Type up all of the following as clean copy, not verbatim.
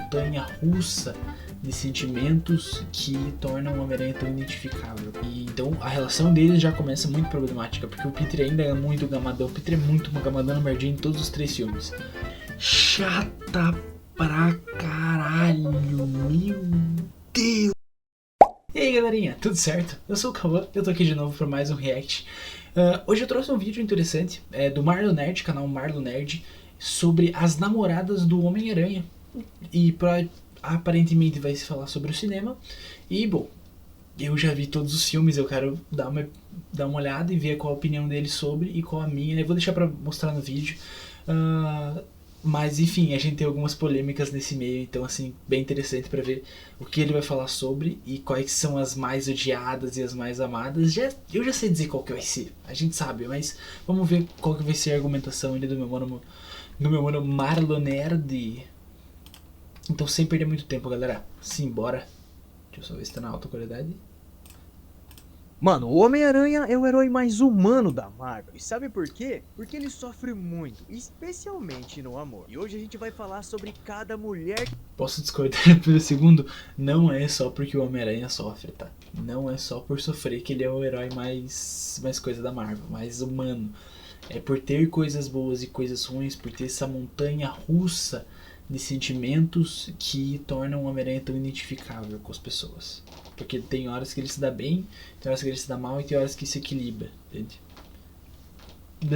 montanha russa de sentimentos que tornam o Homem-Aranha tão identificável. E então a relação deles já começa muito problemática, porque o Peter ainda é muito gamadão. O Peter é muito gamadão na Mary Jane em todos os 3 filmes. Chata pra caralho, meu Deus! E aí galerinha, tudo certo? Eu sou o Cauã, eu tô aqui de novo para mais um react. Hoje eu trouxe um vídeo interessante do Marlon Nerd, canal Marlon Nerd, sobre as namoradas do Homem-Aranha. E aparentemente vai se falar sobre o cinema. E bom, eu já vi todos os filmes, eu quero dar uma olhada e ver qual a opinião dele sobre e qual a minha. Eu vou deixar pra mostrar no vídeo. Mas enfim, a gente tem algumas polêmicas nesse meio, então assim, bem interessante pra ver o que ele vai falar sobre e quais são as mais odiadas e as mais amadas. Eu já sei dizer qual que vai ser, a gente sabe, mas vamos ver qual que vai ser a argumentação ali do meu mano Marlon Nerd. Então sem perder muito tempo, galera, simbora. Deixa eu só ver se tá na alta qualidade. Mano, o Homem-Aranha é o herói mais humano da Marvel. E sabe por quê? Porque ele sofre muito, especialmente no amor. E hoje a gente vai falar sobre cada mulher... Posso discordar por um segundo? Não é só porque o Homem-Aranha sofre, tá? Não é só por sofrer que ele é o herói mais coisa da Marvel, mais humano. É por ter coisas boas e coisas ruins, por ter essa montanha russa de sentimentos que tornam o Homem-Aranha tão identificável com as pessoas. Porque tem horas que ele se dá bem, tem horas que ele se dá mal e tem horas que se equilibra, entende?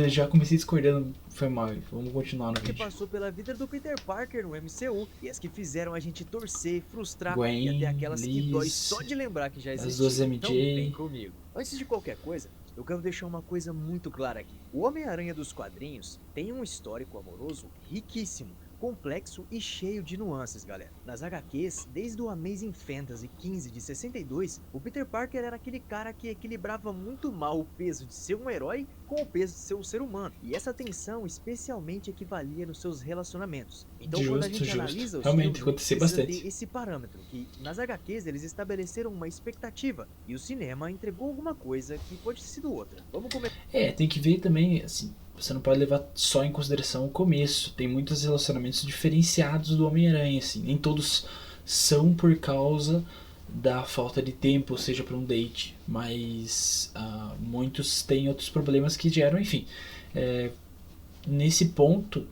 Já comecei discordando, foi mal, vamos continuar no que vídeo. passou pela vida do Peter Parker no MCU e as que fizeram a gente torcer, frustrar Gwen, e até aquelas Liz, que dói só de lembrar que já as existiam. duas MJ. Então vem comigo. Antes de qualquer coisa, eu quero deixar uma coisa muito clara aqui. O Homem-Aranha dos quadrinhos tem um histórico amoroso riquíssimo, complexo e cheio de nuances, galera. Nas HQs, desde o Amazing Fantasy 15 de 62, o Peter Parker era aquele cara que equilibrava muito mal o peso de ser um herói com o peso de ser um ser humano. E essa tensão especialmente equivalia nos seus relacionamentos. Então quando a gente analisa os realmente filmes, acontecia precisa bastante ter esse parâmetro, que nas HQs eles estabeleceram uma expectativa, e o cinema entregou alguma coisa que pode ter sido outra. Vamos começar. Tem que ver também, assim, você não pode levar só em consideração o começo. Tem muitos relacionamentos diferenciados do Homem-Aranha, assim. Nem todos são por causa da falta de tempo, ou seja, para um date. Mas muitos têm outros problemas que geram, enfim. Nesse ponto,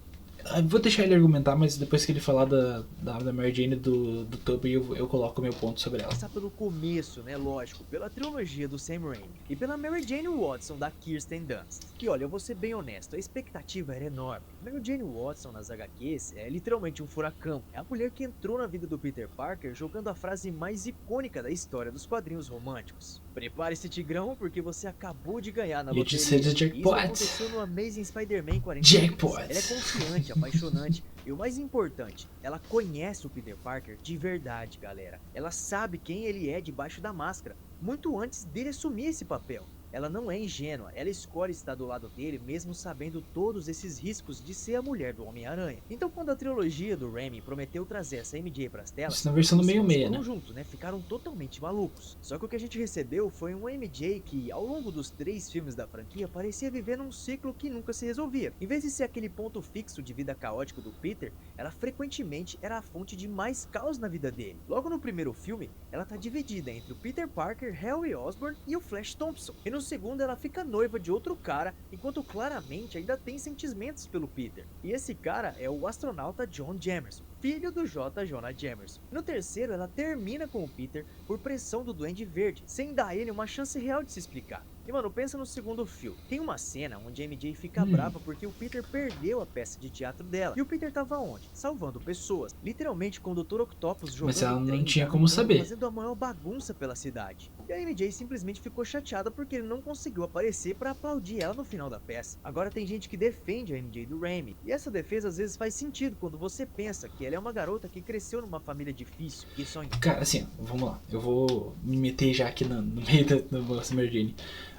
vou deixar ele argumentar, mas depois que ele falar da Mary Jane do Tobey, eu coloco meu ponto sobre ela. Começar pelo começo, né, lógico, pela trilogia do Sam Raimi e pela Mary Jane Watson da Kirsten Dunst. Que olha, eu vou ser bem honesto, a expectativa era enorme. Mary Jane Watson nas HQs é literalmente um furacão. É a mulher que entrou na vida do Peter Parker jogando a frase mais icônica da história dos quadrinhos românticos. Prepare-se, Tigrão, porque você acabou de ganhar na loteria. Isso aconteceu no Amazing Spider-Man 42. Jackpot! Ela é confiante, apaixonante e o mais importante, ela conhece o Peter Parker de verdade, galera. Ela sabe quem ele é debaixo da máscara, muito antes dele assumir esse papel. Ela não é ingênua, ela escolhe estar do lado dele mesmo sabendo todos esses riscos de ser a mulher do Homem-Aranha. Então quando a trilogia do Raimi prometeu trazer essa MJ pras telas, isso na versão do meio-meia, né? Juntos, né? Ficaram totalmente malucos. Só que o que a gente recebeu foi um MJ que, ao longo dos 3 filmes da franquia, parecia viver num ciclo que nunca se resolvia. Em vez de ser aquele ponto fixo de vida caótico do Peter, ela frequentemente era a fonte de mais caos na vida dele. Logo no primeiro filme, ela tá dividida entre o Peter Parker, Harry Osborn e o Flash Thompson. E no segundo ela fica noiva de outro cara, enquanto claramente ainda tem sentimentos pelo Peter. E esse cara é o astronauta John Jamerson, filho do J. Jonah Jamerson. No terceiro ela termina com o Peter por pressão do Duende Verde, sem dar a ele uma chance real de se explicar. E mano, pensa no segundo filme. Tem uma cena onde a MJ fica brava porque o Peter perdeu a peça de teatro dela. E o Peter tava onde? Salvando pessoas. Literalmente com o Dr. Octopus jogando mas ela não trem, tinha como saber. fazendo a maior bagunça pela cidade. E a MJ simplesmente ficou chateada porque ele não conseguiu aparecer pra aplaudir ela no final da peça. Agora tem gente que defende a MJ do Raimi. E essa defesa às vezes faz sentido quando você pensa que ela é uma garota que cresceu numa família difícil. Que só... Cara, assim, vamos lá. Eu vou me meter já aqui no meio da nossa Mary Jane.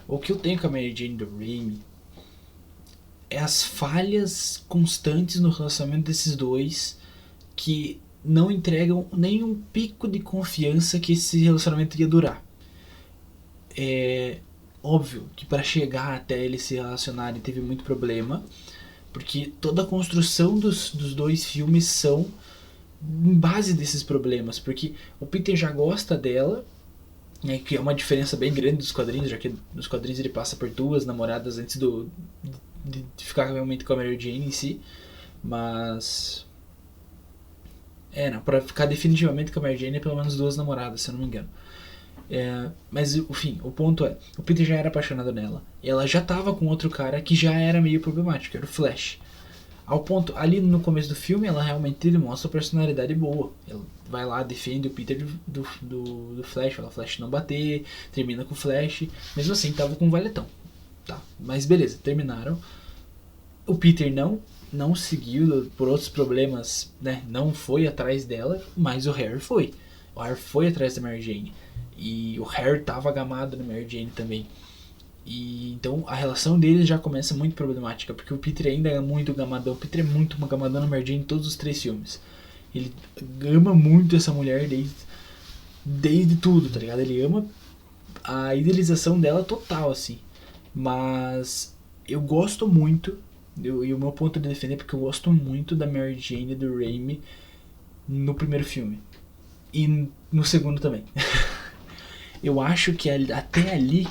O que eu tenho com a Mary Jane do Raimi é as falhas constantes no relacionamento desses dois que não entregam nenhum pico de confiança que esse relacionamento ia durar. É óbvio que para chegar até eles se relacionarem teve muito problema, porque toda a construção dos 2 filmes são em base desses problemas, porque o Peter já gosta dela, né, que é uma diferença bem grande dos quadrinhos, já que nos quadrinhos ele passa por duas namoradas antes de ficar realmente com a Mary Jane em si, mas não, pra ficar definitivamente com a Mary Jane é pelo menos duas namoradas, se eu não me engano. Mas enfim, o ponto é, o Peter já era apaixonado nela, e ela já tava com outro cara que já era meio problemático, era o Flash. Ao ponto, ali no começo do filme, ela realmente demonstra uma personalidade boa. Ela vai lá, defende o Peter do Flash, fala o Flash não bater, termina com o Flash. Mesmo assim, tava com um valetão. Tá, mas beleza, terminaram. O Peter não seguiu por outros problemas, né? Não foi atrás dela, mas o Harry foi. O Harry foi atrás da Mary Jane. E o Harry tava gamado na Mary Jane também. E então a relação deles já começa muito problemática, porque o Peter ainda é muito gamadão. O Peter é muito gamadão na Mary Jane em todos os três filmes. Ele ama muito essa mulher desde tudo, tá ligado? Ele ama a idealização dela total, assim. Mas eu gosto muito, e o meu ponto de defender é porque eu gosto muito da Mary Jane e do Raimi no primeiro filme. E no segundo também. Eu acho que até ali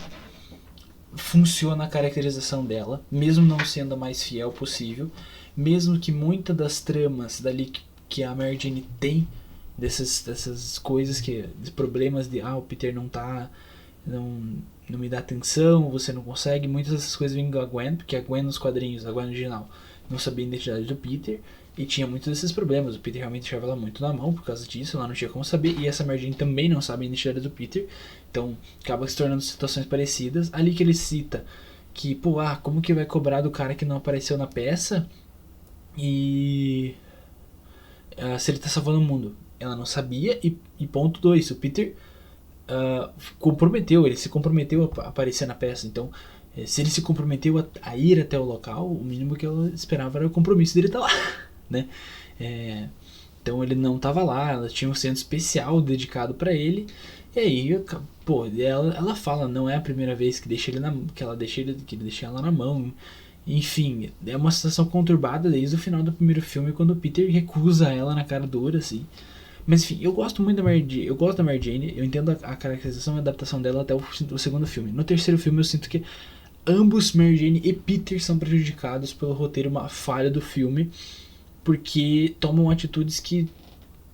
funciona a caracterização dela, mesmo não sendo a mais fiel possível, mesmo que muitas das tramas dali que a Mary Jane tem, dessas coisas, dos problemas de o Peter não me dá atenção, você não consegue, muitas dessas coisas vêm da Gwen, porque a Gwen nos quadrinhos, a Gwen original, não sabia a identidade do Peter, e tinha muitos desses problemas. O Peter realmente deixava ela muito na mão por causa disso, ela não tinha como saber, e essa Mary Jane também não sabe a identidade do Peter, então acaba se tornando situações parecidas. Ali que ele cita que, como que vai cobrar do cara que não apareceu na peça e se ele tá salvando o mundo? Ela não sabia, e ponto 2, o Peter ele se comprometeu a aparecer na peça, então se ele se comprometeu a ir até o local, o mínimo que ela esperava era o compromisso dele estar lá, né? Então ele não estava lá, ela tinha um centro especial dedicado para ele, e aí, ela fala, não é a primeira vez que ele deixa ela na mão. Enfim, é uma situação conturbada desde o final do primeiro filme, quando o Peter recusa ela na cara dura, assim. Mas enfim, eu gosto muito da Mary Jane, eu entendo a caracterização e a adaptação dela até o segundo filme. No terceiro filme eu sinto que ambos, Mary Jane e Peter, são prejudicados pelo roteiro, uma falha do filme, porque tomam atitudes que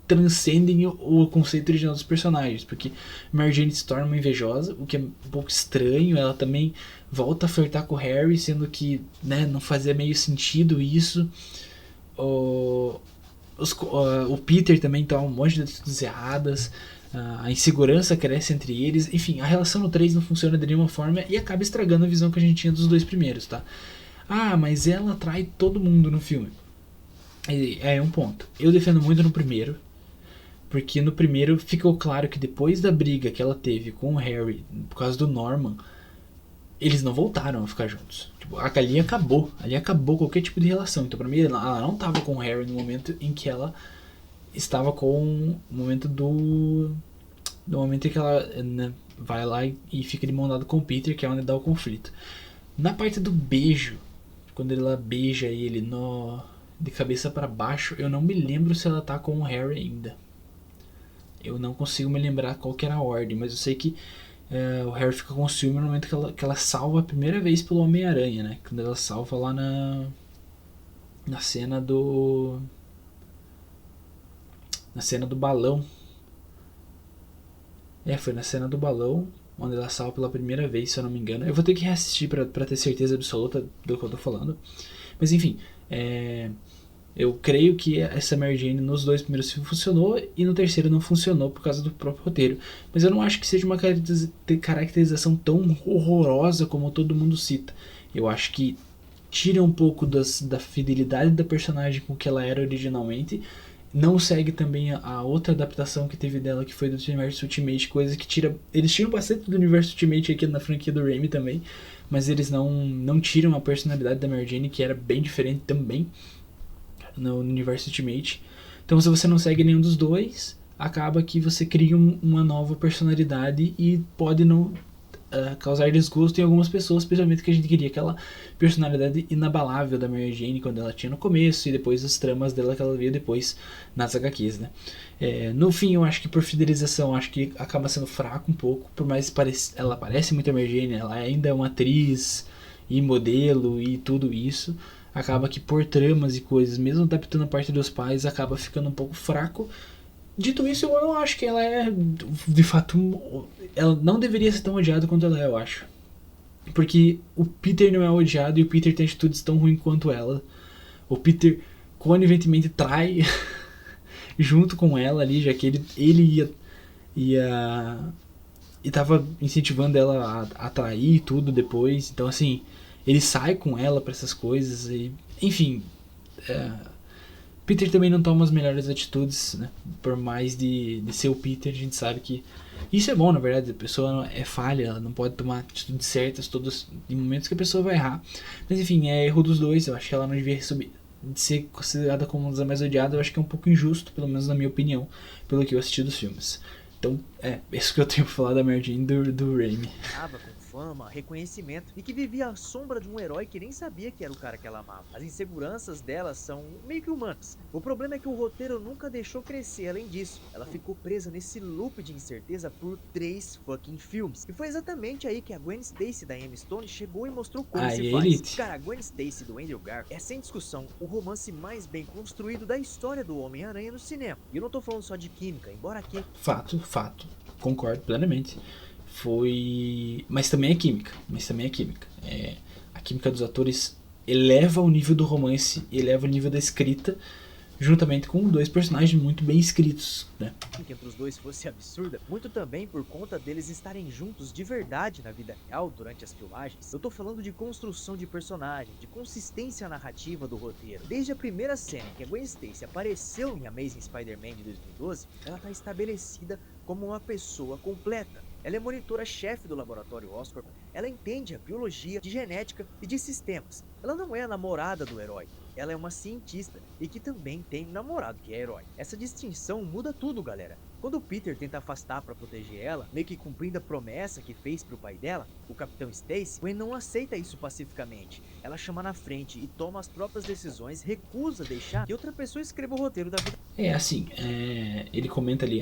transcendem o conceito original dos personagens, porque Mary Jane se torna uma invejosa, o que é um pouco estranho. Ela também volta a flertar com o Harry, sendo que, né, não fazia meio sentido isso. O Peter também toma um monte de atitudes erradas, a insegurança cresce entre eles. Enfim, a relação no 3 não funciona de nenhuma forma e acaba estragando a visão que a gente tinha dos dois primeiros, tá? Mas ela atrai todo mundo no filme. É um ponto. Eu defendo muito no primeiro, porque no primeiro ficou claro que depois da briga que ela teve com o Harry por causa do Norman, eles não voltaram a ficar juntos. Ali acabou qualquer tipo de relação. Então pra mim ela não estava com o Harry no momento em que ela estava com o momento do momento em que ela, né, vai lá e fica de mão dada com o Peter, que é onde dá o conflito. Na parte do beijo, quando ela beija ele de cabeça para baixo, eu não me lembro se ela tá com o Harry ainda. Eu não consigo me lembrar qual que era a ordem, mas eu sei que o Harry fica com ciúme no momento que ela salva a primeira vez pelo Homem-Aranha, né? Quando ela salva lá na cena do balão. Foi na cena do balão onde ela salva pela primeira vez, se eu não me engano. Eu vou ter que reassistir pra ter certeza absoluta do que eu tô falando. Mas enfim, eu creio que essa Mary Jane nos dois primeiros filmes funcionou e no terceiro não funcionou por causa do próprio roteiro. Mas eu não acho que seja uma caracterização tão horrorosa como todo mundo cita. Eu acho que tira um pouco da fidelidade da personagem com o que ela era originalmente. Não segue também a outra adaptação que teve dela, que foi do Universo Ultimate, coisa que tira... Eles tiram bastante do Universo Ultimate aqui na franquia do Raimi também, mas eles não tiram a personalidade da Mary Jane, que era bem diferente também no Universo Ultimate. Então, se você não segue nenhum dos dois, acaba que você cria uma nova personalidade e pode não causar desgosto em algumas pessoas, especialmente que a gente queria aquela personalidade inabalável da Mary Jane quando ela tinha no começo e depois as tramas dela que ela veio depois nas HQs, né? No fim, eu acho que por fidelização, acho que acaba sendo fraco um pouco, por mais ela parece muito a Mary Jane, ela ainda é uma atriz e modelo e tudo isso, acaba que por tramas e coisas, mesmo adaptando a parte dos pais, acaba ficando um pouco fraco. Dito isso, eu não acho que ela é, de fato, ela não deveria ser tão odiada quanto ela é, eu acho. Porque o Peter não é odiado e o Peter tem atitudes tão ruins quanto ela. O Peter coniventemente trai junto com ela ali, já que ele e tava incentivando ela a trair tudo depois. Então, assim, ele sai com ela pra essas coisas e, enfim, Peter também não toma as melhores atitudes, né? Por mais de ser o Peter, a gente sabe que isso é bom, na verdade. A pessoa é falha, ela não pode tomar atitudes certas todos em momentos que a pessoa vai errar. Mas enfim, é erro dos dois. Eu acho que ela não devia ser considerada como uma das mais odiadas. Eu acho que é um pouco injusto, pelo menos na minha opinião, pelo que eu assisti dos filmes. Então, isso que eu tenho pra falar da Mary Jane do Raimi. Com fama, reconhecimento e que vivia à sombra de um herói que nem sabia que era o cara que ela amava. As inseguranças dela são meio que humanas. O problema é que o roteiro nunca deixou crescer. Além disso, ela ficou presa nesse loop de incerteza por 3 fucking filmes. E foi exatamente aí que a Gwen Stacy da Emma Stone chegou e mostrou como se faz. Elite. Cara, a Gwen Stacy do Andrew Garfield é sem discussão o romance mais bem construído da história do Homem-Aranha no cinema. E eu não tô falando só de química, embora aqui... Fato. Concordo plenamente. Mas também é química. A química dos atores eleva o nível do romance, eleva o nível da escrita, juntamente com 2 personagens muito bem escritos, né? Que entre os dois fosse absurda, muito também por conta deles estarem juntos de verdade na vida real durante as filmagens. Eu tô falando de construção de personagem, de consistência narrativa do roteiro. Desde a primeira cena que a Gwen Stacy apareceu em Amazing Spider-Man de 2012, ela tá estabelecida como uma pessoa completa. Ela é monitora-chefe do laboratório Oscorp, ela entende a biologia, de genética e de sistemas. Ela não é a namorada do herói, ela é uma cientista e que também tem um namorado que é herói. Essa distinção muda tudo, galera. Quando o Peter tenta afastar pra proteger ela, meio que cumprindo a promessa que fez pro pai dela, o Capitão Stacy, Gwen não aceita isso pacificamente. Ela chama na frente e toma as próprias decisões, recusa deixar que outra pessoa escreva o roteiro da vida. Ele comenta ali,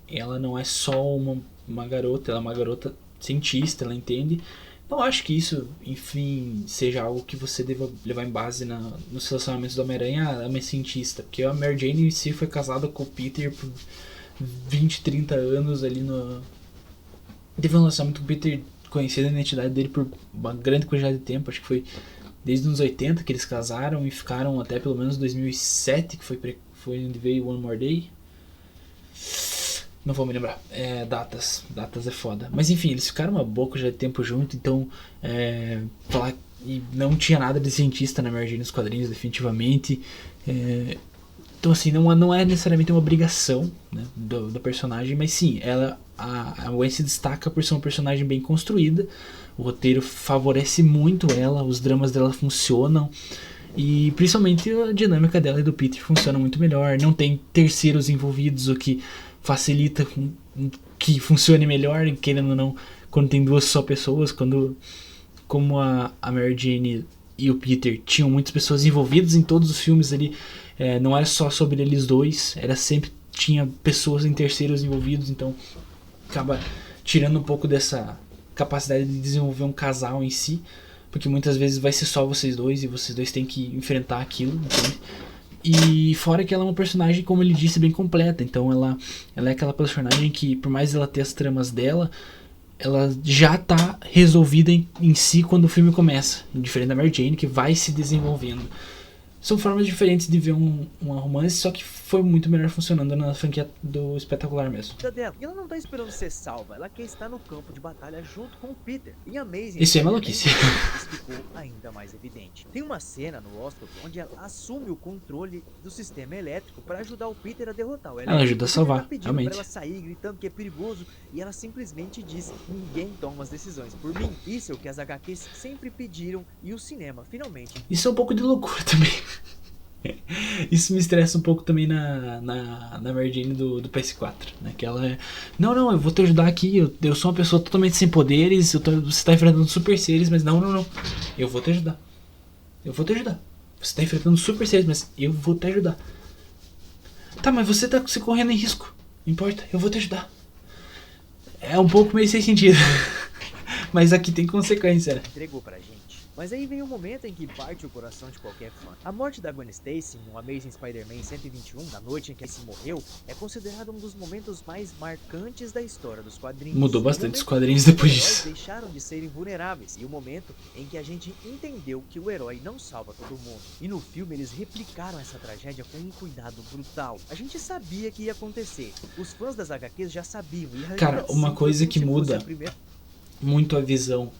ela não é só uma garota, ela é uma garota cientista, ela entende. Não acho que isso, enfim, seja algo que você deva levar em base nos relacionamentos do Homem-Aranha. Ela é uma cientista, porque a Mary Jane em si foi casada com o Peter por 20, 30 anos ali no... Teve um relacionamento com o Peter, conhecendo a identidade dele por uma grande quantidade de tempo, acho que foi desde os anos 80 que eles casaram e ficaram até pelo menos 2007, que foi onde veio One More Day. Não vou me lembrar. Datas é foda. Mas enfim, eles ficaram uma boa quantidade de tempo junto, então falar e não tinha nada de cientista na Mary Jane nos quadrinhos, definitivamente. Então assim, não é necessariamente uma obrigação, né, do personagem, mas sim, a Gwen se destaca por ser uma personagem bem construída. O roteiro favorece muito ela, os dramas dela funcionam. E principalmente a dinâmica dela e do Peter funciona muito melhor. Não tem terceiros envolvidos, o que facilita que funcione melhor, querendo ou não, quando tem 2 só pessoas. Como a Mary Jane e o Peter tinham muitas pessoas envolvidas em todos os filmes ali, não era só sobre eles dois, tinha pessoas em terceiros envolvidos, então acaba tirando um pouco dessa capacidade de desenvolver um casal em si, porque muitas vezes vai ser só vocês dois e vocês dois têm que enfrentar aquilo, entende? E fora que ela é uma personagem, como ele disse, bem completa. Então ela é aquela personagem que, por mais ela ter as tramas dela, ela já tá resolvida em si quando o filme começa, diferente da Mary Jane, que vai se desenvolvendo. São formas diferentes de ver um romance, só que foi muito melhor funcionando na franquia do Espetacular mesmo. Dela. E ela não tá esperando ser salva, ela quer estar no campo de batalha junto com o Peter. Em Amazing, isso é maluquice. Isso ficou ainda mais evidente. Tem uma cena no Oscar onde ela assume o controle do sistema elétrico para ajudar o Peter a derrotar o Electro. Ela ajuda a salvar, tá pedindo realmente. pra ela sair, gritando que é perigoso, e ela simplesmente diz: ninguém toma as decisões por mim. Isso é o que as HQs sempre pediram e o cinema finalmente. Isso é um pouco de loucura também. Isso me estressa um pouco também na Mary Jane do PS4, né? Que ela é... Não, eu vou te ajudar aqui, eu sou uma pessoa totalmente sem poderes, você tá enfrentando super seres, mas não. Eu vou te ajudar. Eu vou te ajudar. Você tá enfrentando super seres, mas eu vou te ajudar. Tá, mas você tá se correndo em risco. Não importa, eu vou te ajudar. É um pouco meio sem sentido. Mas aqui tem consequência, né? Entregou pra gente. Mas aí vem o momento em que parte o coração de qualquer fã. A morte da Gwen Stacy no Amazing Spider-Man 121, na noite em que Stacy morreu, é considerado um dos momentos mais marcantes da história dos quadrinhos. Mudou bastante os quadrinhos depois disso. Os heróis deixaram de ser invulneráveis, e o momento em que a gente entendeu que o herói não salva todo mundo. E no filme eles replicaram essa tragédia com um cuidado brutal. A gente sabia que ia acontecer. Os fãs das HQs já sabiam. E cara, uma coisa que muda muito a visão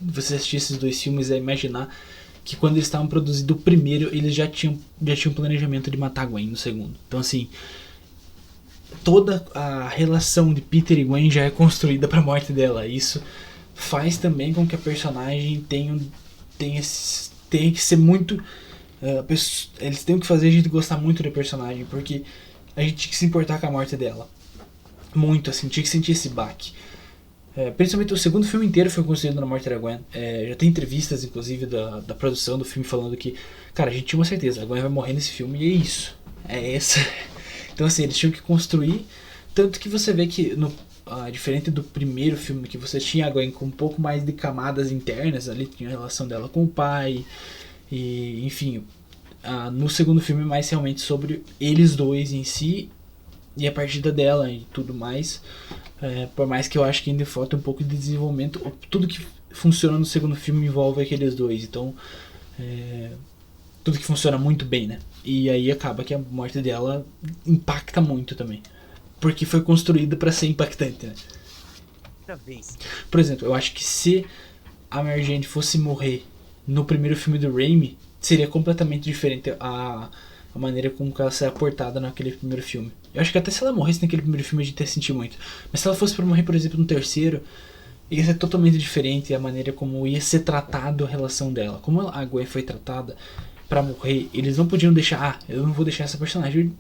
você assistir esses dois filmes é imaginar que quando eles estavam produzindo o primeiro, eles já tinham planejamento de matar a Gwen no segundo. Então assim, toda a relação de Peter e Gwen já é construída pra morte dela. Isso faz também com que a personagem tenha que ser muito... eles têm que fazer a gente gostar muito da personagem, porque a gente tinha que se importar com a morte dela. Muito, assim, tinha que sentir esse baque. Principalmente o segundo filme inteiro foi construído na morte da Gwen. Já tem entrevistas, inclusive, da produção do filme falando que, cara, a gente tinha uma certeza, a Gwen vai morrer nesse filme e é isso. É essa. Então, assim, eles tinham que construir. Tanto que você vê que, diferente do primeiro filme, que você tinha a Gwen com um pouco mais de camadas internas, ali tinha a relação dela com o pai, e enfim. No segundo filme, mais realmente sobre eles dois em si e a partida dela e tudo mais. Por mais que eu acho que ainda falta um pouco de desenvolvimento, tudo que funciona no segundo filme envolve aqueles dois, então tudo que funciona muito bem, né? E aí acaba que a morte dela impacta muito também, porque foi construída para ser impactante, né? Por exemplo, eu acho que se a Mary Jane fosse morrer no primeiro filme do Raimi, seria completamente diferente a maneira como ela seria portada naquele primeiro filme. Eu acho que até se ela morresse naquele primeiro filme a gente ia sentir muito. Mas se ela fosse pra morrer, por exemplo, no terceiro, ia ser totalmente diferente a maneira como ia ser tratado a relação dela. Como a Gwen foi tratada pra morrer, eles não podiam deixar... eu não vou deixar essa personagem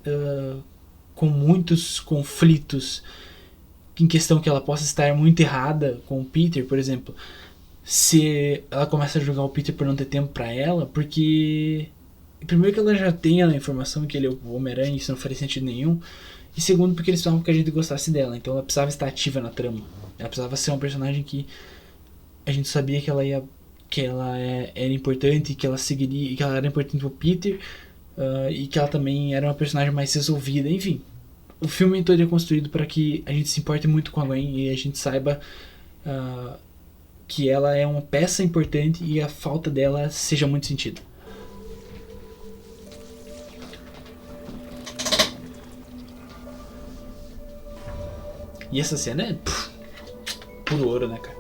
com muitos conflitos em questão que ela possa estar muito errada com o Peter, por exemplo. Se ela começa a julgar o Peter por não ter tempo pra ela, porque... primeiro que ela já tem a informação que ele é o Homem-Aranha, isso não faria sentido nenhum. E segundo porque eles precisavam que a gente gostasse dela, então ela precisava estar ativa na trama. Ela precisava ser uma personagem que a gente sabia que ela era importante, que ela seguiria, que ela era importante pro Peter, e que ela também era uma personagem mais resolvida, enfim. O filme todo é construído para que a gente se importe muito com a Gwen e a gente saiba que ela é uma peça importante e a falta dela seja muito sentida. E essa cena é puro ouro, né, cara?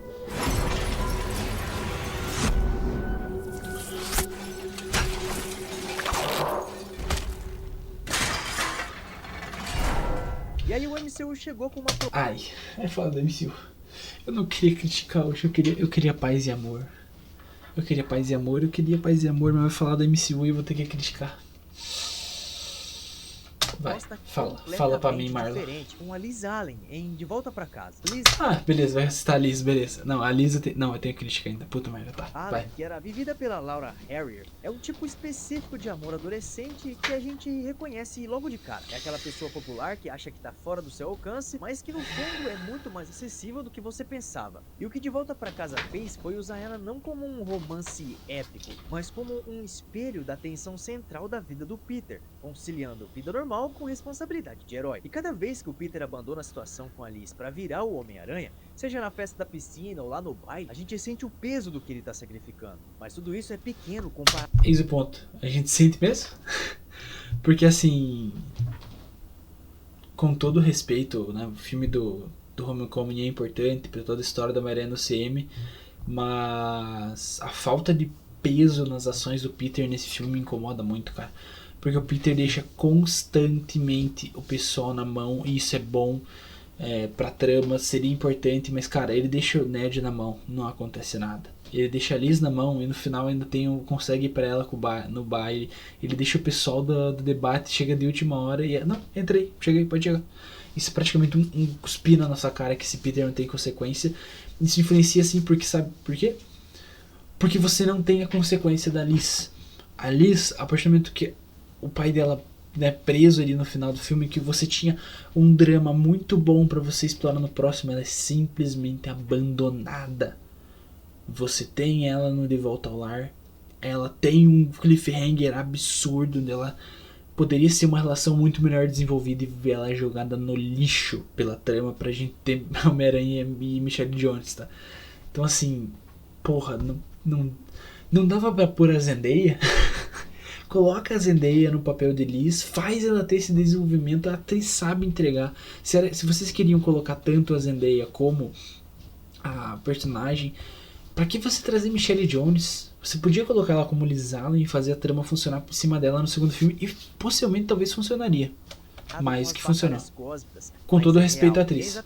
E aí o MCU chegou com uma... Ai, é foda do MCU. Eu não queria criticar hoje, eu queria paz e amor. Eu queria paz e amor, mas vai falar do MCU e eu vou ter que criticar. Vai, fala pra mim, Marlon. Com a Liz Allen em De Volta Pra Casa. Beleza, vai citar a Liz, beleza. Não, a Liz eu tenho crítica ainda. Puta merda, tá. Allen, que era vivida pela Laura Harrier, é um tipo específico de amor adolescente que a gente reconhece logo de cara. É aquela pessoa popular que acha que tá fora do seu alcance, mas que no fundo é muito mais acessível do que você pensava. E o que De Volta Pra Casa fez foi usar ela não como um romance épico, mas como um espelho da tensão central da vida do Peter, conciliando vida normal com responsabilidade de herói. E cada vez que o Peter abandona a situação com a Liz pra virar o Homem-Aranha, seja na festa da piscina ou lá no baile, a gente sente o peso do que ele tá sacrificando. Mas tudo isso é pequeno comparado... Eis o ponto. A gente sente mesmo? Porque assim... com todo respeito, né, o filme do Homecoming é importante pra toda a história da Homem-Aranha no CM, mas a falta de peso nas ações do Peter nesse filme me incomoda muito, cara. Porque o Peter deixa constantemente o pessoal na mão, e isso é bom pra trama, seria importante, mas cara, ele deixa o Ned na mão, não acontece nada. Ele deixa a Liz na mão e no final ainda consegue ir pra ela no baile. Ele deixa o pessoal do debate, chega de última hora e... Não, entrei, cheguei, pode chegar. Isso é praticamente um cuspir na nossa cara que esse Peter não tem consequência. Isso influencia assim porque, sabe por quê? Porque você não tem a consequência da Liz. A Liz, a partir do momento que o pai dela, né, preso ali no final do filme, que você tinha um drama muito bom pra você explorar no próximo, ela é simplesmente abandonada. Você tem ela no De Volta ao Lar, ela tem um cliffhanger absurdo dela. Poderia ser uma relação muito melhor desenvolvida e ver ela jogada no lixo pela trama pra gente ter Homem-Aranha e Michelle Jones, tá? Então assim, porra, não dava pra pôr a Zendaya? Coloca a Zendaya no papel de Liz, faz ela ter esse desenvolvimento, a atriz sabe entregar. Se vocês queriam colocar tanto a Zendaya como a personagem, pra que você trazer Michelle Jones? Você podia colocar ela como Liz Allen e fazer a trama funcionar por cima dela no segundo filme e possivelmente talvez funcionaria. Mas que funcionou. Com todo respeito à atriz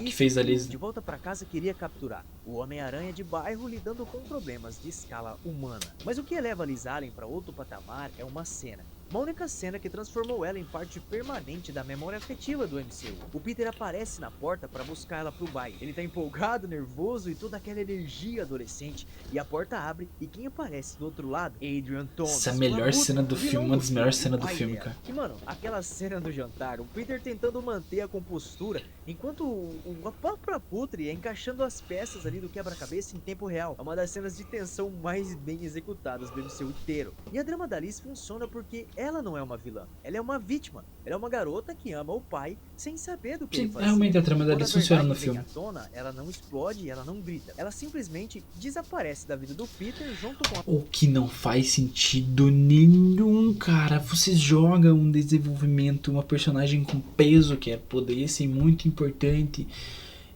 que fez a Liz. De Volta pra Casa queria capturar o Homem-Aranha de bairro lidando com problemas de escala humana. Mas o que eleva a Liz Allen para outro patamar é uma cena. Uma única cena que transformou ela em parte permanente da memória afetiva do MCU. O Peter aparece na porta para buscar ela pro baile. Ele tá empolgado, nervoso e toda aquela energia adolescente. E a porta abre e quem aparece do outro lado? Adrian Thomas. Essa é a melhor cena do filme, uma das melhores cenas do filme, cara. E mano, aquela cena do jantar, o Peter tentando manter a compostura, enquanto a própria Putri é encaixando as peças ali do quebra-cabeça em tempo real. É uma das cenas de tensão mais bem executadas do MCU inteiro. E a drama da Liz funciona porque ela não é uma vilã, ela é uma vítima. Ela é uma garota que ama o pai sem saber do que ele faz. Realmente a trama da Liz funciona no filme. Tona, ela não explode e ela não grita. Ela simplesmente desaparece da vida do Peter junto com a... O que não faz sentido nenhum, cara. Vocês jogam um desenvolvimento, uma personagem com peso que poderia ser muito importante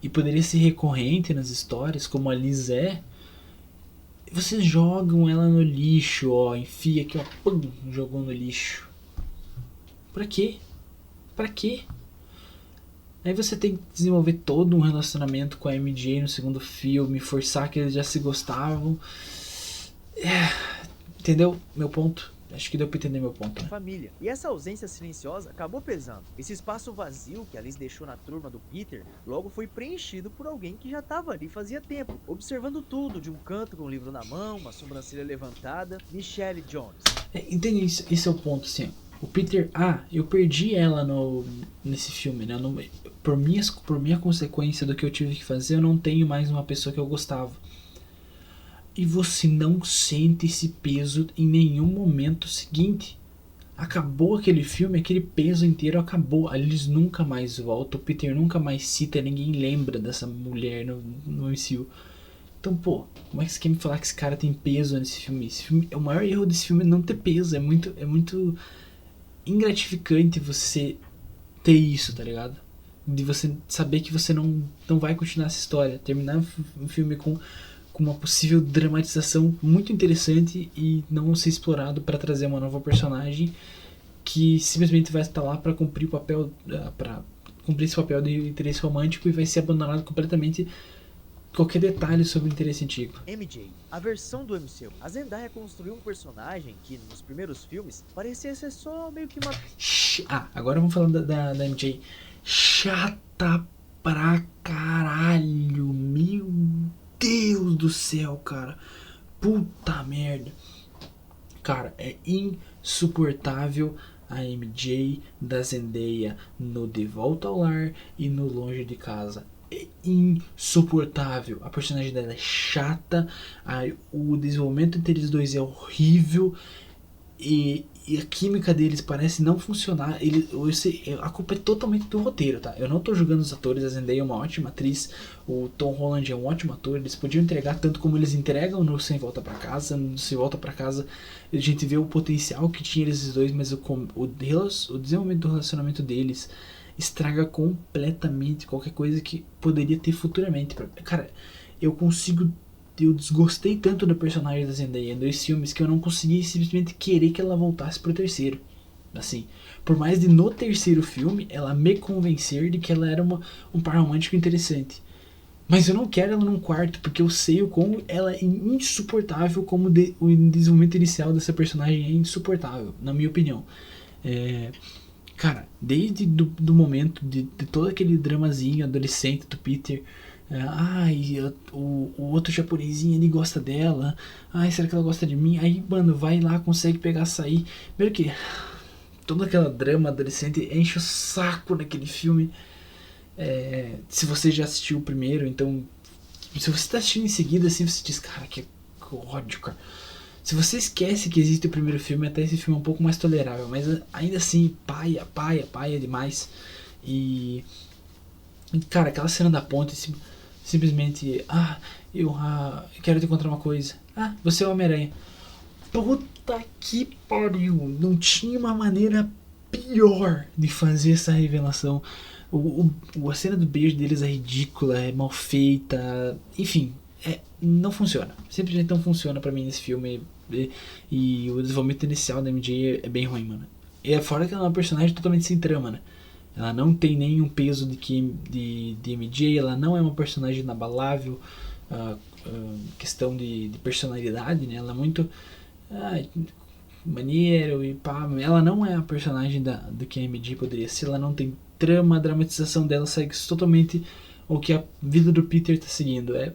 e poderia ser recorrente nas histórias, como a Liz é. Vocês jogam ela no lixo, ó. Enfia aqui, ó. Pum, jogou no lixo. Pra quê? Pra quê? Aí você tem que desenvolver todo um relacionamento com a MJ no segundo filme, forçar que eles já se gostavam. Entendeu meu ponto? Acho que deu pra entender meu ponto, né? Família. E essa ausência silenciosa acabou pesando. Esse espaço vazio que a Liz deixou na turma do Peter logo foi preenchido por alguém que já tava ali fazia tempo, observando tudo de um canto com um livro na mão, uma sobrancelha levantada. Michelle Jones. Entende? Esse é o ponto, assim. O Peter, eu perdi ela nesse filme, né? Por minha consequência do que eu tive que fazer, eu não tenho mais uma pessoa que eu gostava. E você não sente esse peso em nenhum momento seguinte. Acabou aquele filme, aquele peso inteiro acabou. A Liz nunca mais volta, o Peter nunca mais cita, ninguém lembra dessa mulher no MCU. Então, pô, como é que você quer me falar que esse cara tem peso nesse filme? Esse filme, o maior erro desse filme é não ter peso. É muito ingratificante você ter isso, tá ligado? De você saber que você não vai continuar essa história. Terminar um filme com uma possível dramatização muito interessante e não ser explorado para trazer uma nova personagem que simplesmente vai estar lá para cumprir o papel, para cumprir esse papel de interesse romântico e vai ser abandonado completamente qualquer detalhe sobre o interesse antigo. MJ, a versão do MCU. A Zendaya construiu um personagem que nos primeiros filmes parecia ser só meio que uma... Agora vamos falar da MJ. Chata pra caralho, meu Deus do céu, cara. Puta merda. Cara, é insuportável a MJ da Zendaya no De Volta ao Lar e no Longe de Casa. É insuportável. A personagem dela é chata. O desenvolvimento entre eles dois é horrível. E a química deles parece não funcionar. A culpa é totalmente do roteiro, tá? Eu não tô julgando os atores. A Zendaya é uma ótima atriz. O Tom Holland é um ótimo ator. Eles podiam entregar tanto como eles entregam no Sem Volta Pra Casa. No Sem Volta Pra Casa a gente vê o potencial que tinha eles dois, mas o desenvolvimento do relacionamento deles estraga completamente qualquer coisa que poderia ter futuramente. Cara, eu desgostei tanto do personagem da Zendaya em 2 filmes que eu não consegui simplesmente querer que ela voltasse pro terceiro. Assim, por mais de no terceiro filme ela me convencer de que ela era um par romântico interessante. Mas eu não quero ela num quarto, porque eu sei o como ela é insuportável, como o desenvolvimento inicial dessa personagem é insuportável, na minha opinião. É, cara, desde do momento de todo aquele dramazinho adolescente do Peter. Ai, o outro japonesinho ele gosta dela. Ai, será que ela gosta de mim? Aí, mano, vai lá, consegue pegar, sair. Primeiro que toda aquela drama adolescente enche o saco naquele filme. Se você já assistiu o primeiro, então. Se você tá assistindo em seguida, assim, você diz, cara, que ódio, cara. Se você esquece que existe o primeiro filme, até esse filme é um pouco mais tolerável. Mas ainda assim, paia demais. E. Cara, aquela cena da ponte, simplesmente. Eu quero te contar uma coisa. Você é o Homem-Aranha. Puta que pariu. Não tinha uma maneira pior de fazer essa revelação. A cena do beijo deles é ridícula, é mal feita. Enfim, não funciona. Simplesmente não funciona pra mim nesse filme. E o desenvolvimento inicial da MJ é bem ruim, mano. E fora que ela é uma personagem totalmente sem trama, né? Ela não tem nenhum peso de MJ, ela não é uma personagem inabalável. Questão de personalidade, né? Ela é muito maneiro e pá. Ela não é a personagem do que a MJ poderia ser. Ela não tem trama, a dramatização dela segue totalmente o que a vida do Peter tá seguindo. É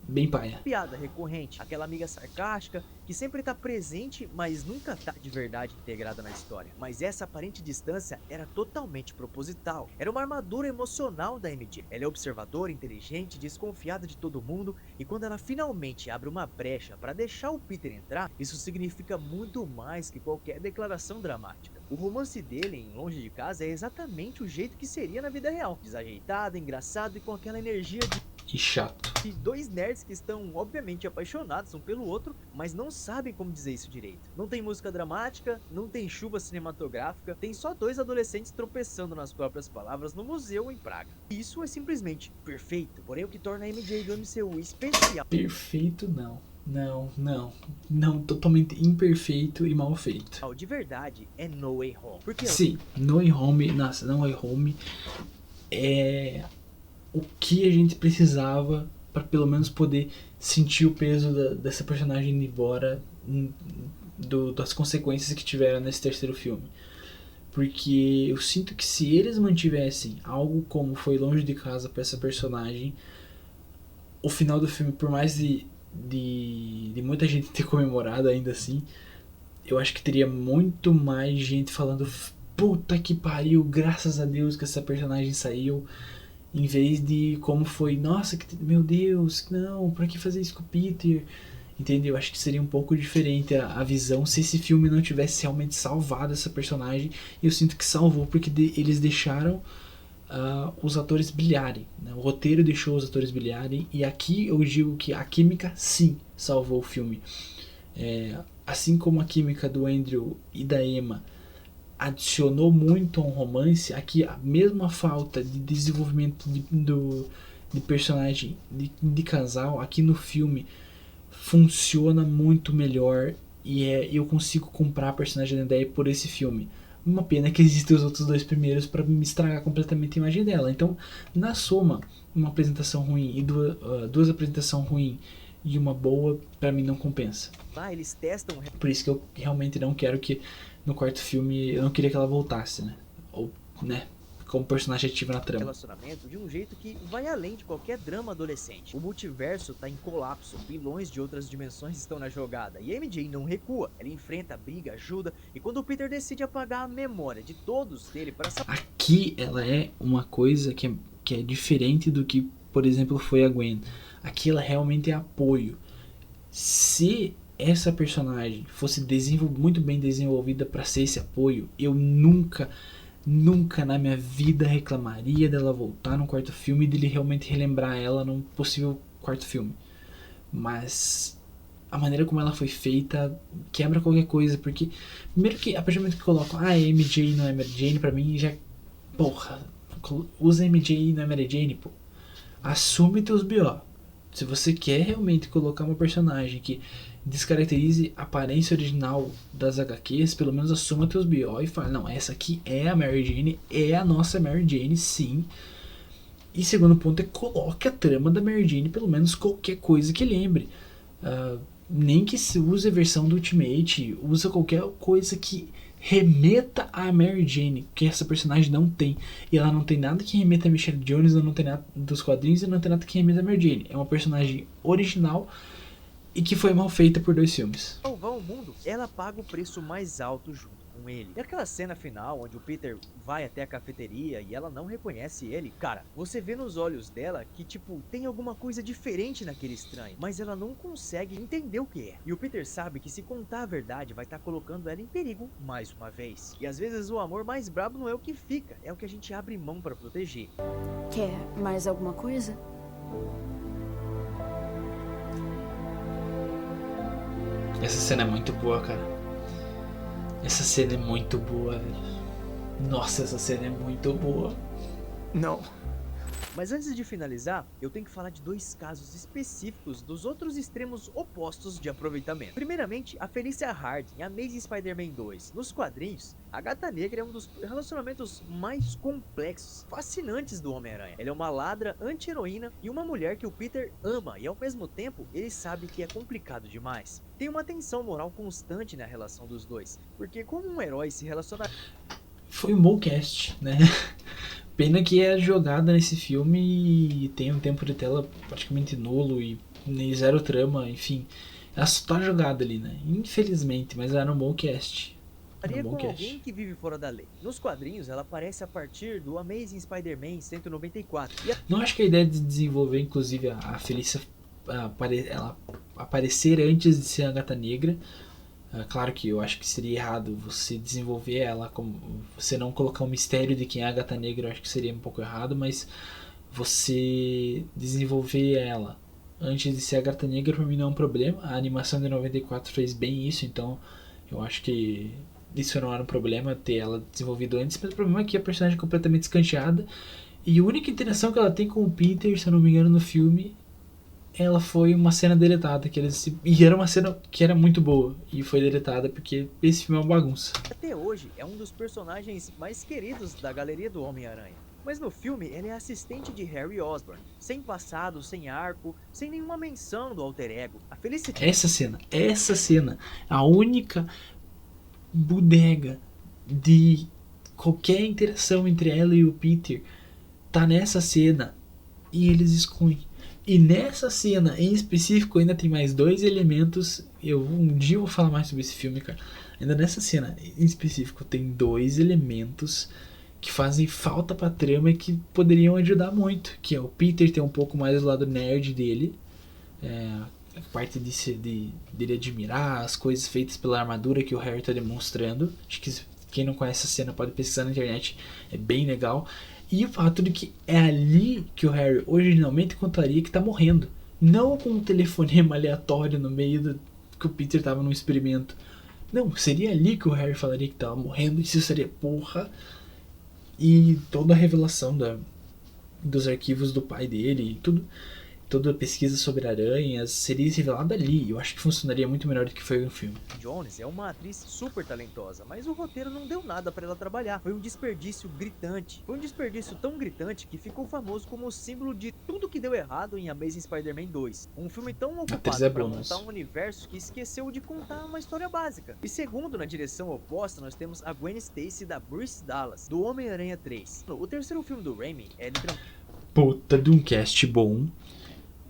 bem paia. Piada recorrente, aquela amiga sarcástica que sempre tá presente, mas nunca tá de verdade integrada na história. Mas essa aparente distância era totalmente proposital. Era uma armadura emocional da MJ. Ela é observadora, inteligente, desconfiada de todo mundo, e quando ela finalmente abre uma brecha para deixar o Peter entrar, isso significa muito mais que qualquer declaração dramática. O romance dele em Longe de Casa é exatamente o jeito que seria na vida real. Desajeitado, engraçado e com aquela energia Que chato. de dois nerds que estão obviamente apaixonados um pelo outro, mas não sabem como dizer isso direito. Não tem música dramática, não tem chuva cinematográfica, tem só dois adolescentes tropeçando nas próprias palavras no museu em Praga. Isso é simplesmente perfeito, porém o que torna a MJ do MCU especial. Perfeito não, totalmente imperfeito e mal feito. De verdade é No Way Home. Porque sim, No Way Home é o que a gente precisava para pelo menos poder sentir o peso dessa personagem indo embora, das consequências que tiveram nesse terceiro filme. Porque eu sinto que se eles mantivessem algo como foi Longe de Casa para essa personagem, o final do filme, por mais de muita gente ter comemorado ainda assim, eu acho que teria muito mais gente falando puta que pariu, graças a Deus que essa personagem saiu, em vez de como foi, nossa, meu Deus, não, pra que fazer isso com o Peter? Entendeu? Acho que seria um pouco diferente a visão se esse filme não tivesse realmente salvado essa personagem. E eu sinto que salvou porque eles deixaram os atores brilharem, né? O roteiro deixou os atores brilharem. E aqui eu digo que a química sim salvou o filme. Assim como a química do Andrew e da Emma adicionou muito a um romance, aqui a mesma falta de desenvolvimento de personagem de casal aqui no filme funciona muito melhor e eu consigo comprar a personagem da Zendaya por esse filme. Uma pena que existem os outros dois primeiros para me estragar completamente a imagem dela. Então, na soma, uma apresentação ruim e duas apresentações ruins e uma boa, para mim não compensa. Eles testam. Por isso que eu realmente não quero que no quarto filme, eu não queria que ela voltasse, né? Ou, né? Como personagem ativo na trama. Relacionamento de um jeito que vai além de qualquer drama adolescente. O multiverso tá em colapso, vilões de outras dimensões estão na jogada e a MJ não recua. Ela enfrenta, briga, ajuda e quando o Peter decide apagar a memória de todos dele para essa... Aqui ela é uma coisa que é diferente do que, por exemplo, foi a Gwen. Aqui ela realmente é apoio. Se essa personagem fosse muito bem desenvolvida para ser esse apoio, eu nunca na minha vida reclamaria dela voltar no quarto filme e dele realmente relembrar ela num possível quarto filme. Mas a maneira como ela foi feita quebra qualquer coisa, porque primeiro que a partir do momento que colocam MJ não é Mary Jane, pra mim já porra, usa MJ e não é Mary Jane, pô. Assume teus B.O. Se você quer realmente colocar uma personagem que descaracterize a aparência original das HQs, pelo menos assuma teus B.O. e fala, não, essa aqui é a Mary Jane, é a nossa Mary Jane, sim. E segundo ponto é coloque a trama da Mary Jane, pelo menos qualquer coisa que lembre. Nem que se use a versão do Ultimate, usa qualquer coisa que remeta a Mary Jane, que essa personagem não tem. E ela não tem nada que remeta a Michelle Jones, não tem nada dos quadrinhos e não tem nada que remeta a Mary Jane. É uma personagem original e que foi mal feita por 2 filmes. Salvar o mundo, ela paga o preço mais alto junto com ele. E aquela cena final onde o Peter vai até a cafeteria e ela não reconhece ele, cara, você vê nos olhos dela que tipo, tem alguma coisa diferente naquele estranho, mas ela não consegue entender o que é. E o Peter sabe que se contar a verdade vai estar colocando ela em perigo mais uma vez. E às vezes o amor mais brabo não é o que fica, é o que a gente abre mão pra proteger. Quer mais alguma coisa? Essa cena é muito boa, cara. Essa cena é muito boa, velho. Nossa, essa cena é muito boa. Não. Mas antes de finalizar, eu tenho que falar de 2 casos específicos dos outros extremos opostos de aproveitamento. Primeiramente, a Felicia Hardy em Amazing Spider-Man 2. Nos quadrinhos, a Gata Negra é um dos relacionamentos mais complexos, fascinantes do Homem-Aranha. Ela é uma ladra, anti-heroína e uma mulher que o Peter ama e ao mesmo tempo ele sabe que é complicado demais. Tem uma tensão moral constante na relação dos dois, porque como um herói se relaciona... Foi um bom cast, né? Pena que é jogada nesse filme e tem um tempo de tela praticamente nulo e nem zero trama, enfim. Ela só tá jogada ali, né? Infelizmente, mas era um bom cast. com alguém que vive fora da lei. Nos quadrinhos, ela aparece a partir do Amazing Spider-Man 194. Não acho que a ideia de desenvolver, inclusive, a Felícia ela aparecer antes de ser a Gata Negra. Claro que eu acho que seria errado você desenvolver ela, como você não colocar um mistério de quem é a Gata Negra, eu acho que seria um pouco errado, mas você desenvolver ela antes de ser a Gata Negra pra mim não é um problema. A animação de 94 fez bem isso, então eu acho que isso não era um problema ter ela desenvolvido antes, mas o problema é que a personagem é completamente escanteada e a única interação que ela tem com o Peter, se eu não me engano, no filme, ela foi uma cena deletada, e era uma cena que era muito boa, e foi deletada porque esse filme é uma bagunça. Até hoje é um dos personagens mais queridos da galeria do Homem-Aranha. Mas no filme ele é assistente de Harry Osborn, sem passado, sem arco, sem nenhuma menção do alter ego. A Felicity... Essa cena, a única bodega de qualquer interação entre ela e o Peter tá nessa cena e eles excluem. E nessa cena em específico ainda tem mais 2 elementos. Um dia eu vou falar mais sobre esse filme, cara. Ainda nessa cena em específico tem 2 elementos que fazem falta pra trama e que poderiam ajudar muito. Que é o Peter ter um pouco mais do lado nerd dele. A parte dele admirar as coisas feitas pela armadura que o Harry tá demonstrando. Acho que quem não conhece essa cena pode pesquisar na internet. É bem legal. E o fato de que é ali que o Harry originalmente contaria que tá morrendo. Não com um telefonema aleatório no meio do que o Peter tava num experimento. Não, seria ali que o Harry falaria que tava morrendo. Isso seria porra. E toda a revelação dos arquivos do pai dele e tudo. Toda a pesquisa sobre aranhas seria revelada ali. Eu acho que funcionaria muito melhor do que foi no filme. Jones é uma atriz super talentosa, mas o roteiro não deu nada pra ela trabalhar. Foi um desperdício gritante. Foi um desperdício tão gritante que ficou famoso como o símbolo de tudo que deu errado em Amazing Spider-Man 2. Um filme tão ocupado pra montar um universo que esqueceu de contar uma história básica. E segundo, na direção oposta, nós temos a Gwen Stacy da Bryce Dallas, do Homem-Aranha 3. O terceiro filme do Raimi é puta de um cast bom.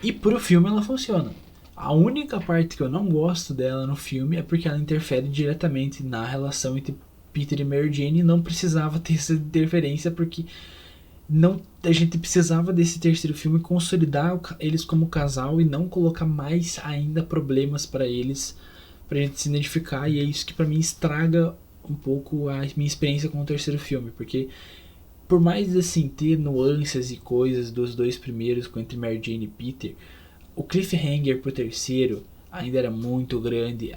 E pro filme ela funciona. A única parte que eu não gosto dela no filme é porque ela interfere diretamente na relação entre Peter e Mary Jane e não precisava ter essa interferência porque a gente precisava desse terceiro filme consolidar eles como casal e não colocar mais ainda problemas pra eles, pra gente se identificar, e é isso que pra mim estraga um pouco a minha experiência com o terceiro filme, porque por mais assim ter nuances e coisas dos 2 primeiros entre Mary Jane e Peter, o cliffhanger pro terceiro ainda era muito grande,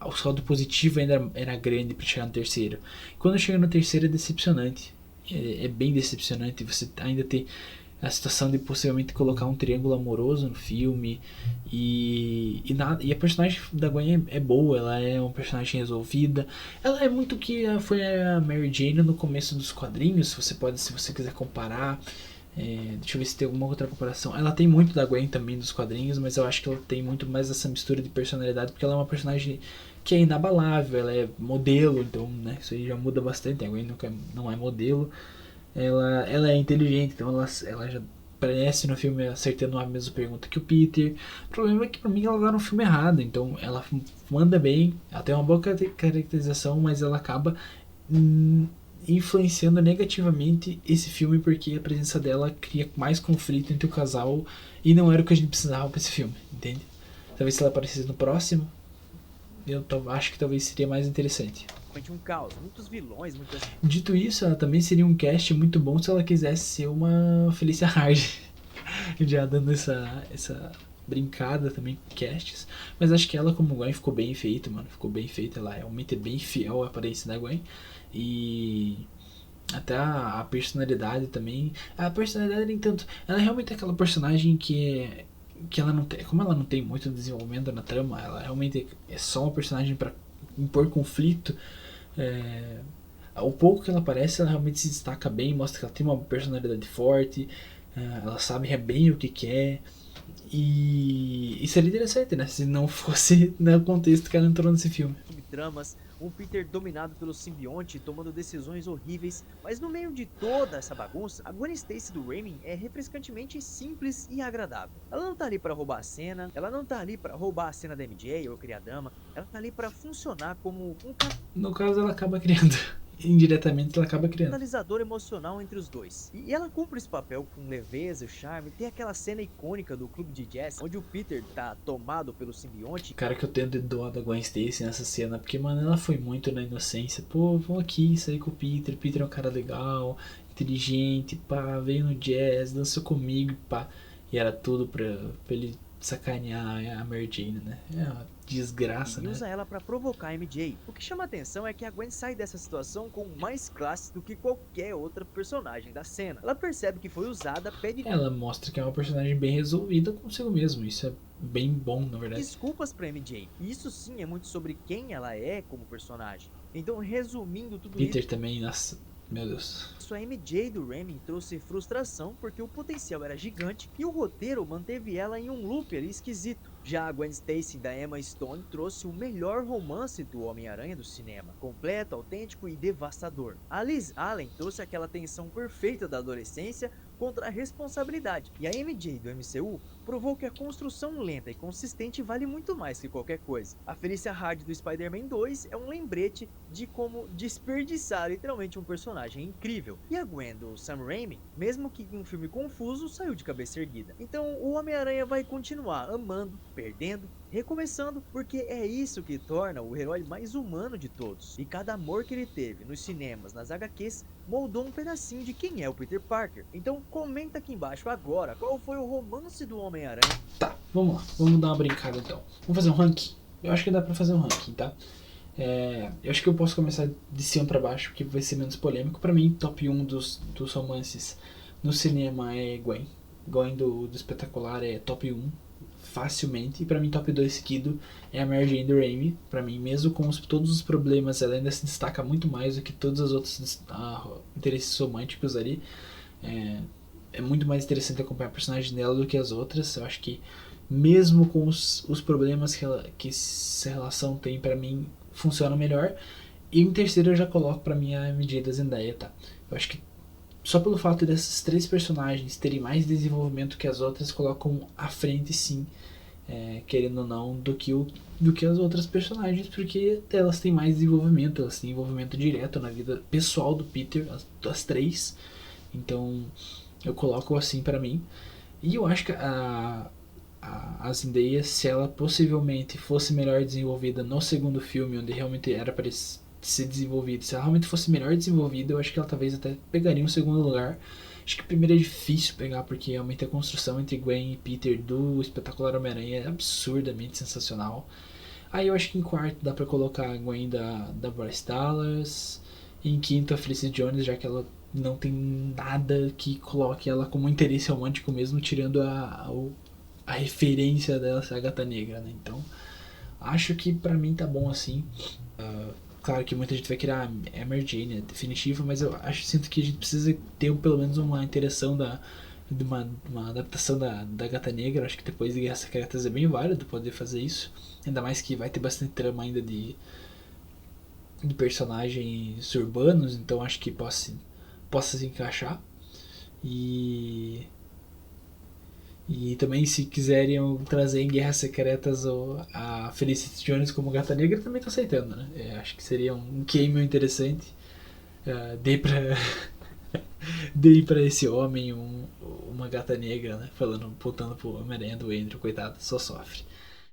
o saldo positivo ainda era grande para chegar no terceiro. Quando chega no terceiro é decepcionante, é bem decepcionante você ainda ter a situação de possivelmente colocar um triângulo amoroso no filme e a personagem da Gwen é boa, ela é uma personagem resolvida, ela é muito que foi a Mary Jane no começo dos quadrinhos, se você quiser comparar, Deixa eu ver se tem alguma outra comparação. Ela tem muito da Gwen também dos quadrinhos, mas eu acho que ela tem muito mais essa mistura de personalidade, porque ela é uma personagem que é inabalável, ela é modelo, então, né, isso aí já muda bastante. A Gwen não é modelo. Ela é inteligente, então ela já aparece no filme acertando a mesma pergunta que o Peter. O problema é que pra mim ela tá no filme errado, então ela manda bem, ela tem uma boa caracterização, mas ela acaba influenciando negativamente esse filme, porque a presença dela cria mais conflito entre o casal e não era o que a gente precisava pra esse filme, entende? Talvez se ela aparecesse no próximo, eu acho que talvez seria mais interessante. Um caos, muitos vilões, muitas... Dito isso, ela também seria um cast muito bom se ela quisesse ser uma Felicia Hardy. Já dando essa brincada também com casts. Mas acho que ela como Gwen ficou bem feita, mano. Ficou bem feita, ela realmente é bem fiel à aparência da Gwen. E até a personalidade também. A personalidade nem tanto. Ela é realmente aquela personagem que ela não tem, como ela não tem muito desenvolvimento na trama, ela realmente é só uma personagem para impor conflito. O pouco que ela aparece, ela realmente se destaca bem, mostra que ela tem uma personalidade forte, ela sabe bem o que quer. E seria interessante, né? Se não fosse no contexto que ela entrou nesse filme. Subtramas, um Peter dominado pelo simbionte, tomando decisões horríveis, mas no meio de toda essa bagunça, a Gwen Stacy do Raimi é refrescantemente simples e agradável. Ela não tá ali pra roubar a cena, ela não tá ali pra roubar a cena da MJ ou Criadama, ela tá ali pra funcionar como um No caso, ela acaba criando. Indiretamente ela acaba criando. catalisador emocional entre os dois. E ela cumpre esse papel com leveza e charme. Tem aquela cena icônica do clube de jazz, onde o Peter tá tomado pelo simbionte. Cara, que eu tenho de dó da Gwen Stacy nessa cena, porque, mano, ela foi muito na inocência. Pô, vamos aqui, sair com o Peter. Peter é um cara legal, inteligente, pá, veio no jazz, dançou comigo, pá. E era tudo pra ele sacanear a Mary Jane, né? É uma desgraça, E né? usa ela pra provocar a MJ. O que chama a atenção é que a Gwen sai dessa situação com mais classe do que qualquer outra personagem da cena. Ela percebe que foi usada, pede Ela mostra que é uma personagem bem resolvida consigo mesmo. Isso é bem bom, na verdade. desculpas pra MJ. E isso sim é muito sobre quem ela é como personagem. Então, resumindo tudo Peter também, nossa, meu Deus. isso, a MJ do Raimi trouxe frustração porque o potencial era gigante e o roteiro manteve ela em um loop ali esquisito. Já a Gwen Stacy da Emma Stone trouxe o melhor romance do Homem-Aranha do cinema, completo, autêntico e devastador. A Liz Allen trouxe aquela tensão perfeita da adolescência contra a responsabilidade, e a MJ do MCU provou que a construção lenta e consistente vale muito mais que qualquer coisa. A Felicia Hardy do Spider-Man 2 é um lembrete de como desperdiçar literalmente um personagem incrível, e a Gwen do Sam Raimi, mesmo que em um filme confuso, saiu de cabeça erguida. Então o Homem-Aranha vai continuar amando, perdendo, recomeçando, porque é isso que torna o herói mais humano de todos. E cada amor que ele teve nos cinemas, nas HQs, moldou um pedacinho de quem é o Peter Parker. Então comenta aqui embaixo agora qual foi o romance do Homem-Aranha. Tá, vamos lá. Vamos dar uma brincada então. Vamos fazer um ranking? Eu acho que dá pra fazer um ranking, tá? Eu acho que eu posso começar de cima pra baixo, porque vai ser menos polêmico. Pra mim, top 1 dos romances no cinema é Gwen. Gwen do Espetacular é top 1. Facilmente, e pra mim top 2 seguido é a Mary Jane do Raimi. Pra mim, mesmo com todos os problemas, ela ainda se destaca muito mais do que todos os outros interesses românticos ali. É muito mais interessante acompanhar a personagem dela do que as outras. Eu acho que mesmo com os problemas que essa relação tem, pra mim funciona melhor. E em terceiro eu já coloco pra mim a MJ da Zendaya, tá? Eu acho que só pelo fato dessas três personagens terem mais desenvolvimento que as outras, colocam à frente, sim, querendo ou não, do que as outras personagens, porque elas têm mais desenvolvimento, elas têm envolvimento direto na vida pessoal do Peter, as três. Então eu coloco assim pra mim. E eu acho que a Zendaya, se ela possivelmente fosse melhor desenvolvida no segundo filme, onde realmente era para ser desenvolvido, se ela realmente fosse melhor desenvolvida, eu acho que ela talvez até pegaria um segundo lugar. Acho que o primeiro é difícil pegar, porque realmente a construção entre Gwen e Peter do Espetacular Homem-Aranha é absurdamente sensacional. Aí eu acho que em quarto dá pra colocar a Gwen da Bryce Dallas. E em quinto a Felicity Jones, já que ela não tem nada que coloque ela como interesse romântico mesmo, tirando a referência dela ser a Gata Negra, né? Então acho que pra mim tá bom assim. claro que muita gente vai querer, é a Mary Jane, é definitivo, mas sinto que a gente precisa ter pelo menos uma interação de uma adaptação da Gata Negra. Acho que depois de Guerras Secretas é bem válido poder fazer isso. Ainda mais que vai ter bastante trama ainda de personagens urbanos, então acho que possa se encaixar. E também, se quiserem trazer em Guerras Secretas a Felicity Jones como Gata Negra, também tô aceitando, né? Acho que seria um cameo interessante. Dei pra esse homem uma Gata Negra, né? Apontando pro Homem-Aranha do Andrew, coitado, só sofre.